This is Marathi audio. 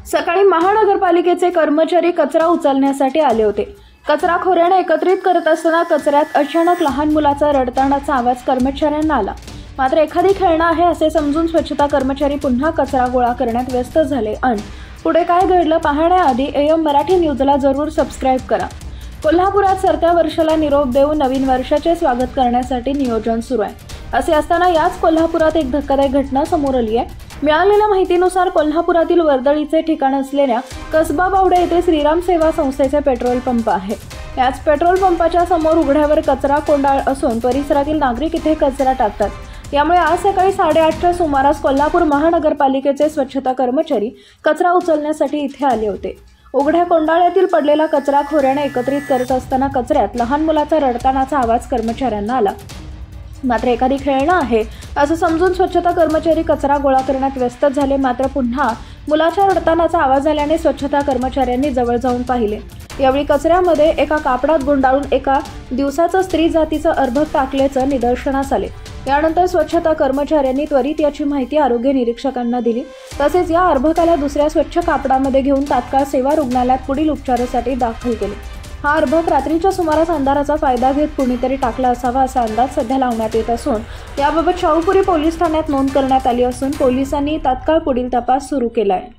सकाळी महानगरपालिकेचे कर्मचारी कचरा उचलण्यासाठी आले होते। कचरा खोऱ्याने एकत्रित करत असताना कचऱ्यात अचानक लहान मुलाचा रडतानाचा आवाज कर्मचाऱ्यांना आला। मात्र एखादी खेळणं आहे असे समजून स्वच्छता कर्मचारी पुन्हा कचरा गोळा करण्यात व्यस्त झाले। आणि पुढे काय घडलं पाहण्याआधी AM मराठी न्यूजला जरूर सबस्क्राइब करा। कोल्हापुरात सरत्या वर्षाला निरोप देऊन नवीन वर्षाचे स्वागत करण्यासाठी नियोजन सुरू आहे। असे असताना याच कोल्हापुरात एक धक्कादायक घटना समोर आली आहे। मिळालेल्या माहितीनुसार कोल्हापुरातील वर्दळीचे ठिकाण असलेल्या कसबा बावडे येथे श्रीराम सेवा संस्थेचे पेट्रोल पंप आहे। याच पेट्रोल पंपाच्या समोर उघड्यावर कचरा कोंडाळ असून परिसरातील नागरिक इथे कचरा टाकतात। यामुळे आज सकाळी 8:30च्या सुमारास कोल्हापूर महानगरपालिकेचे स्वच्छता कर्मचारी कचरा उचलण्यासाठी इथे आले होते। उघड्या कोंडाळ्यातील पडलेला कचरा खोऱ्याने एकत्रित करत असताना कचऱ्यात लहान मुलाचा रडतानाचा आवाज कर्मचाऱ्यांना आला। मात्र एखादी खेळणं आहे असं समजून स्वच्छता कर्मचारी कचरा गोळा करण्यात व्यस्त झाले। मात्र पुन्हा मुलाच्या रडतानाचा आवाज आल्याने स्वच्छता कर्मचाऱ्यांनी जवळ जाऊन पाहिले। यावेळी कचऱ्यामध्ये एका कापडात गुंडाळून एका दिवसाचं स्त्री जातीचं अर्भक टाकल्याचं निदर्शनास आले। यानंतर स्वच्छता कर्मचाऱ्यांनी त्वरित याची माहिती आरोग्य निरीक्षकांना दिली। तसेच या अर्भकाला दुसऱ्या स्वच्छ कापडामध्ये घेऊन तात्काळ सेवा रुग्णालयात पुढील उपचारासाठी दाखल केले। हा अर्भक रात्रीच्या सुमारास अंधाराचा फायदा घेत कुणीतरी टाकला असावा असा अंदाज सध्या लावण्यात येत असून याबाबत शाहूपुरी पोलीस ठाण्यात नोंद करण्यात आली असून पोलिसांनी तात्काळ पुढील तपास सुरू केला आहे।